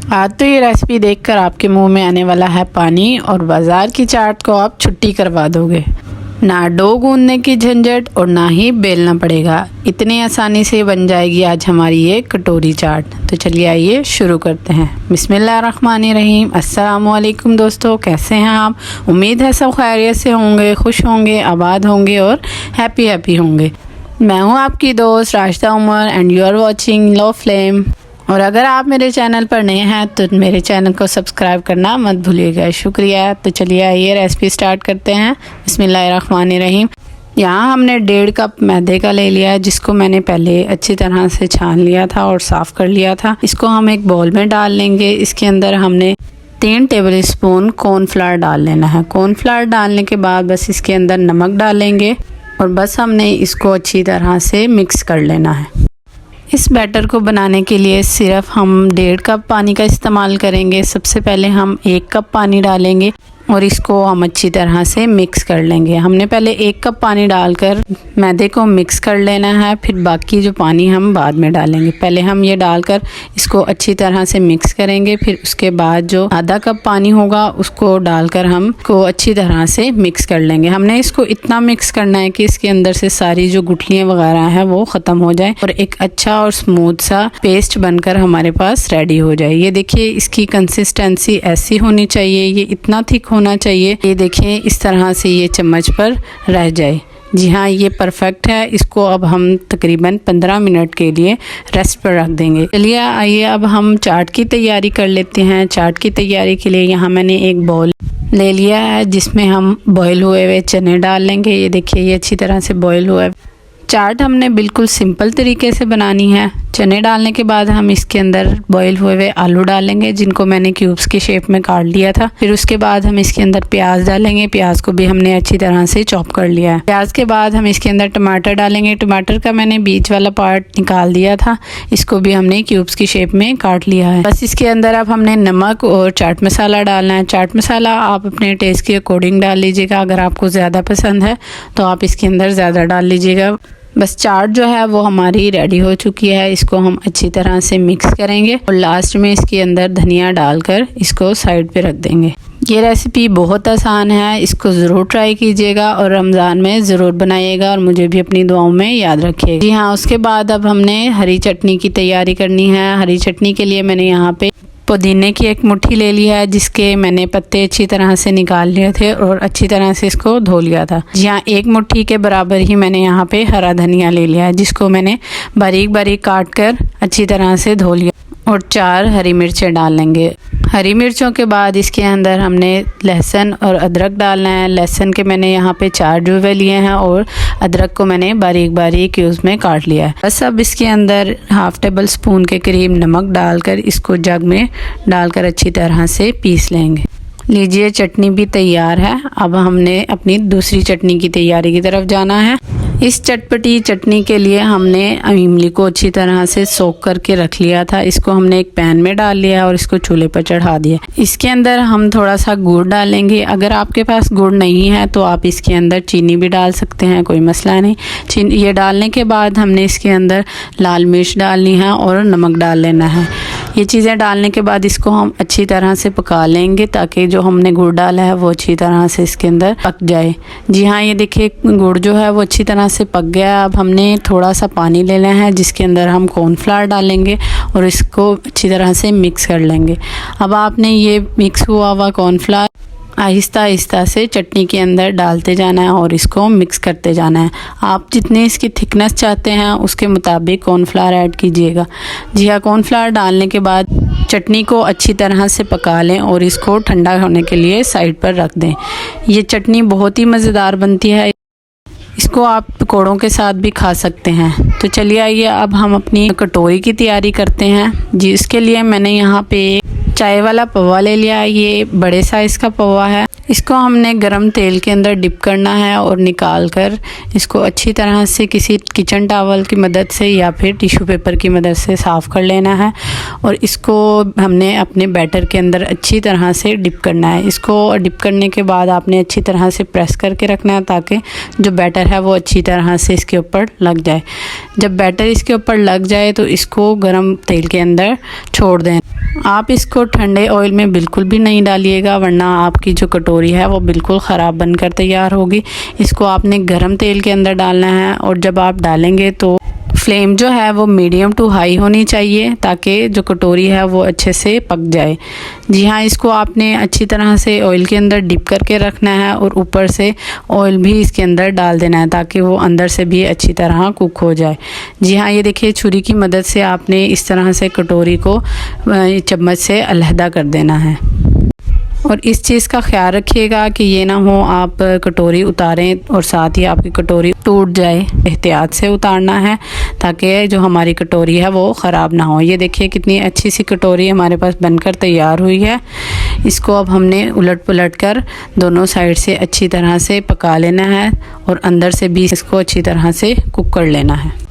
आज तो ये रेसिपी देखकर आपके मुंह में आने वाला है पानी और बाज़ार की चाट को आप छुट्टी करवा दोगे। ना डो गूंदने की झंझट और ना ही बेलना पड़ेगा। इतनी आसानी से बन जाएगी आज हमारी ये कटोरी चाट। तो चलिए आइए शुरू करते हैं। बिस्मिल्लाहिर्रहमानिर्रहीम। अस्सलाम वालेकुम दोस्तों, कैसे हैं आप? उम्मीद है सब खैरियत से होंगे, खुश होंगे, आबाद होंगे और हैप्पी होंगे। मैं हूँ आपकी दोस्त Rashida Umar and you are watching low flame. और अगर आप मेरे चैनल पर नए हैं तो मेरे चैनल को सब्सक्राइब करना मत भूलिएगा, शुक्रिया। तो चलिए आइए रेसिपी स्टार्ट करते हैं। बिस्मिल्लाहिर्रहमानिर्रहीम। यहाँ हमने 1.5 कप मैदे का ले लिया है, जिसको मैंने पहले अच्छी तरह से छान लिया था और साफ़ कर लिया था। इसको हम एक बाउल में डाल लेंगे। इसके अंदर हमने 3 टेबल स्पून कॉर्नफ्लावर डाल लेना है। कॉर्नफ्लावर डालने के बाद बस इसके अंदर नमक डालेंगे और बस हमने इसको अच्छी तरह से मिक्स कर लेना है। इस बैटर को बनाने के लिए सिर्फ हम 1.5 कप पानी का इस्तेमाल करेंगे। सबसे पहले हम 1 कप पानी डालेंगे और इसको हम अच्छी तरह से मिक्स कर लेंगे। हमने पहले 1 कप पानी डालकर मैदे को मिक्स कर लेना है, फिर बाकी जो पानी हम बाद में डालेंगे। पहले हम ये डालकर इसको अच्छी तरह से मिक्स करेंगे, फिर उसके बाद जो आधा कप पानी होगा उसको डालकर हम को अच्छी तरह से मिक्स कर लेंगे। हमने इसको इतना मिक्स करना है कि इसके अंदर से सारी जो गुठलियाँ वगैरह हैं वो ख़त्म हो जाए और एक अच्छा और स्मूथ सा पेस्ट बनकर हमारे पास रेडी हो जाए। ये देखिए, इसकी कंसिस्टेंसी ऐसी होनी चाहिए, ये इतना थिक होना चाहिए। ये देखिए, इस तरह से ये चम्मच पर रह जाए। जी हाँ, ये परफेक्ट है। इसको अब हम तकरीबन 15 मिनट के लिए रेस्ट पर रख देंगे। चलिए आइए अब हम चाट की तैयारी कर लेते हैं। चाट की तैयारी के लिए यहाँ मैंने एक बाउल ले लिया है, जिसमें हम बॉयल हुए हुए चने डाल लेंगे। ये देखिए, ये अच्छी तरह से बॉयल हुआ है। चाट हमने बिल्कुल सिंपल तरीके से बनानी है। चने डालने के बाद हम इसके अंदर बॉयल हुए हुए आलू डालेंगे, जिनको मैंने क्यूब्स की शेप में काट लिया था। फिर उसके बाद हम इसके अंदर प्याज डालेंगे। प्याज को भी हमने अच्छी तरह से चॉप कर लिया है। प्याज के बाद हम इसके अंदर टमाटर डालेंगे। टमाटर का मैंने बीच वाला पार्ट निकाल दिया था, इसको भी हमने क्यूब्स की शेप में काट लिया है। बस इसके अंदर अब हमने नमक और चाट मसाला डालना है। चाट मसाला आप अपने टेस्ट के अकॉर्डिंग डाल लीजिएगा। अगर आपको ज़्यादा पसंद है तो आप इसके अंदर ज़्यादा डाल लीजिएगा। बस चाट जो है वो हमारी रेडी हो चुकी है। इसको हम अच्छी तरह से मिक्स करेंगे और लास्ट में इसके अंदर धनिया डालकर इसको साइड पे रख देंगे। ये रेसिपी बहुत आसान है, इसको ज़रूर ट्राई कीजिएगा और रमज़ान में ज़रूर बनाइएगा और मुझे भी अपनी दुआओं में याद रखिएगा। जी हाँ, उसके बाद अब हमने हरी चटनी की तैयारी करनी है। हरी चटनी के लिए मैंने यहाँ पे पुदीने की एक मुट्ठी ले ली है, जिसके मैंने पत्ते अच्छी तरह से निकाल लिए थे और अच्छी तरह से इसको धो लिया था। जी हाँ, 1 मुट्ठी के बराबर ही मैंने यहाँ पे हरा धनिया ले लिया है, जिसको मैंने बारीक बारीक काट कर अच्छी तरह से धो लिया। और 4 हरी मिर्चें डाल लेंगे। हरी मिर्चों के बाद इसके अंदर हमने लहसुन और अदरक डालना है। लहसुन के मैंने यहाँ पे 4 जुवे लिए हैं और अदरक को मैंने बारीक बारीक क्यूब्स में काट लिया है। बस अब इसके अंदर 1/2 टेबल स्पून के करीब नमक डालकर इसको जग में डालकर अच्छी तरह से पीस लेंगे। लीजिए, चटनी भी तैयार है। अब हमने अपनी दूसरी चटनी की तैयारी की तरफ जाना है। इस चटपटी चटनी के लिए हमने इमली को अच्छी तरह से सोख करके रख लिया था। इसको हमने एक पैन में डाल लिया और इसको चूल्हे पर चढ़ा दिया। इसके अंदर हम थोड़ा सा गुड़ डालेंगे। अगर आपके पास गुड़ नहीं है तो आप इसके अंदर चीनी भी डाल सकते हैं, कोई मसला नहीं। ये डालने के बाद हमने इसके अंदर लाल मिर्च डालनी है और नमक डाल लेना है। ये चीज़ें डालने के बाद इसको हम अच्छी तरह से पका लेंगे, ताकि जो हमने गुड़ डाला है वो अच्छी तरह से इसके अंदर पक जाए। जी हाँ, ये देखिए, गुड़ जो है वो अच्छी तरह से पक गया। अब हमने थोड़ा सा पानी ले लेना है, जिसके अंदर हम कॉर्नफ्लावर डालेंगे और इसको अच्छी तरह से मिक्स कर लेंगे। अब आपने ये मिक्स हुआ हुआ कॉर्नफ्लावर आहिस्ता आहिस्ता से चटनी के अंदर डालते जाना है और इसको मिक्स करते जाना है। आप जितनी इसकी थिकनेस चाहते हैं उसके मुताबिक कॉर्नफ्लावर ऐड कीजिएगा। जी हाँ, कॉर्नफ्लावर डालने के बाद चटनी को अच्छी तरह से पका लें और इसको ठंडा होने के लिए साइड पर रख दें। ये चटनी बहुत ही मज़ेदार बनती है। इसको आप पकौड़ों के साथ भी खा सकते हैं। तो चलिए आइए अब हम अपनी कटोरी की तैयारी करते हैं। जी, इसके लिए मैंने यहाँ पे चाय वाला पौवा ले लिया है। ये बड़े साइज़ का पौवा है। इसको हमने गरम तेल के अंदर डिप करना है और निकाल कर इसको अच्छी तरह से किसी किचन टॉवल की मदद से या फिर टिश्यू पेपर की मदद से साफ़ कर लेना है। और इसको हमने अपने बैटर के अंदर अच्छी तरह से डिप करना है। इसको डिप करने के बाद आपने अच्छी तरह से प्रेस करके रखना है ताकि जो बैटर है वो अच्छी तरह से इसके ऊपर लग जाए। जब बैटर इसके ऊपर लग जाए तो इसको गरम तेल के अंदर छोड़ दें। आप इसको ठंडे ऑयल में बिल्कुल भी नहीं डालिएगा, वरना आपकी जो कटोरी है वो बिल्कुल ख़राब बनकर तैयार होगी। इसको आपने गरम तेल के अंदर डालना है और जब आप डालेंगे तो फ्लेम जो है वो मीडियम टू हाई होनी चाहिए ताकि जो कटोरी है वो अच्छे से पक जाए। जी हाँ, इसको आपने अच्छी तरह से ऑयल के अंदर डिप करके रखना है और ऊपर से ऑयल भी इसके अंदर डाल देना है ताकि वो अंदर से भी अच्छी तरह कुक हो जाए। जी हाँ, ये देखिए छुरी की मदद से आपने इस तरह से कटोरी को चम्मच से अलहदा कर देना है। और इस चीज़ का ख्याल रखिएगा कि ये ना हो आप कटोरी उतारें और साथ ही आपकी कटोरी टूट जाए। एहतियात से उतारना है ताकि जो हमारी कटोरी है वो ख़राब ना हो। ये देखिए कितनी अच्छी सी कटोरी हमारे पास बनकर तैयार हुई है। इसको अब हमने उलट पुलट कर दोनों साइड से अच्छी तरह से पका लेना है और अंदर से भी इसको अच्छी तरह से कुक कर लेना है।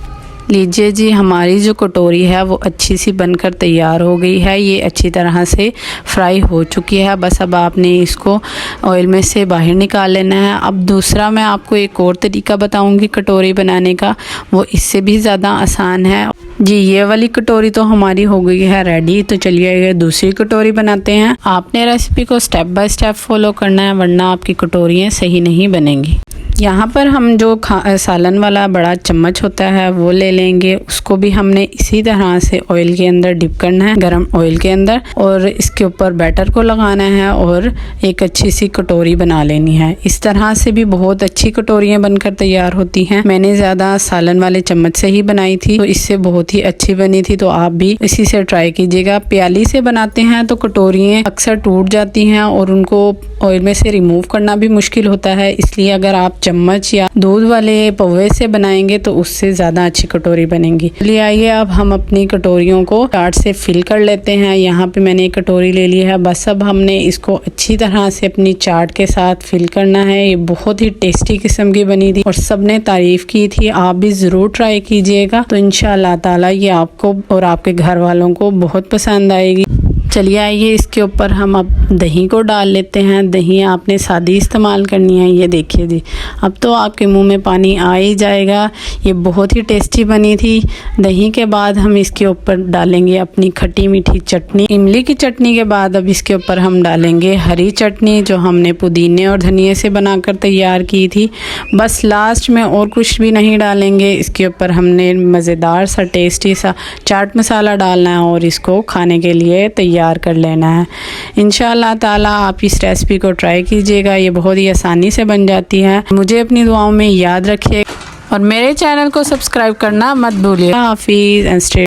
लीजिए जी, हमारी जो कटोरी है वो अच्छी सी बनकर तैयार हो गई है। ये अच्छी तरह से फ्राई हो चुकी है। बस अब आपने इसको ऑयल में से बाहर निकाल लेना है। अब दूसरा मैं आपको एक और तरीका बताऊंगी कटोरी बनाने का, वो इससे भी ज़्यादा आसान है। जी, ये वाली कटोरी तो हमारी हो गई है रेडी। तो चलिए दूसरी कटोरी बनाते हैं। आपने रेसिपी को स्टेप बाय स्टेप फॉलो करना है, वरना आपकी कटोरियाँ सही नहीं बनेंगी। यहाँ पर हम जो सालन वाला बड़ा चम्मच होता है वो ले लेंगे। उसको भी हमने इसी तरह से ऑयल के अंदर डिप करना है, गरम ऑयल के अंदर, और इसके ऊपर बैटर को लगाना है और एक अच्छी सी कटोरी बना लेनी है। इस तरह से भी बहुत अच्छी कटोरियाँ बनकर तैयार होती हैं। मैंने ज़्यादा सालन वाले चम्मच से ही बनाई थी तो इससे बहुत ही अच्छी बनी थी। तो आप भी इसी से ट्राई कीजिएगा। प्याली से बनाते हैं तो कटोरियाँ अक्सर टूट जाती हैं और उनको ऑयल में से रिमूव करना भी मुश्किल होता है। इसलिए अगर आप चम्मच या दूध वाले पौवे से बनाएंगे तो उससे ज़्यादा अच्छी कटोरी बनेगी। चलिए आइए अब हम अपनी कटोरियों को चाट से फिल कर लेते हैं। यहाँ पे मैंने एक कटोरी ले ली है। बस अब हमने इसको अच्छी तरह से अपनी चाट के साथ फिल करना है। ये बहुत ही टेस्टी किस्म की बनी थी और सबने तारीफ़ की थी। आप भी ज़रूर ट्राई कीजिएगा तो इंशाअल्लाह ताला ये आपको और आपके घर वालों को बहुत पसंद आएगी। चलिए आइए इसके ऊपर हम अब दही को डाल लेते हैं। दही आपने सादी इस्तेमाल करनी है। ये देखिए जी, अब तो आपके मुंह में पानी आ ही जाएगा। ये बहुत ही टेस्टी बनी थी। दही के बाद हम इसके ऊपर डालेंगे अपनी खट्टी मीठी चटनी। इमली की चटनी के बाद अब इसके ऊपर हम डालेंगे हरी चटनी जो हमने पुदीने और धनिए से बनाकर तैयार की थी। बस लास्ट में और कुछ भी नहीं डालेंगे। इसके ऊपर हमने मज़ेदार सा टेस्टी सा चाट मसाला डालना है और इसको खाने के लिए तैयार कर लेना है। इंशाअल्लाह ताला आप इस रेसिपी को ट्राई कीजिएगा। ये बहुत ही आसानी से बन जाती है। मुझे अपनी दुआओं में याद रखिए और मेरे चैनल को सब्सक्राइब करना मत भूलिए। हाफिज़ एंड स्टे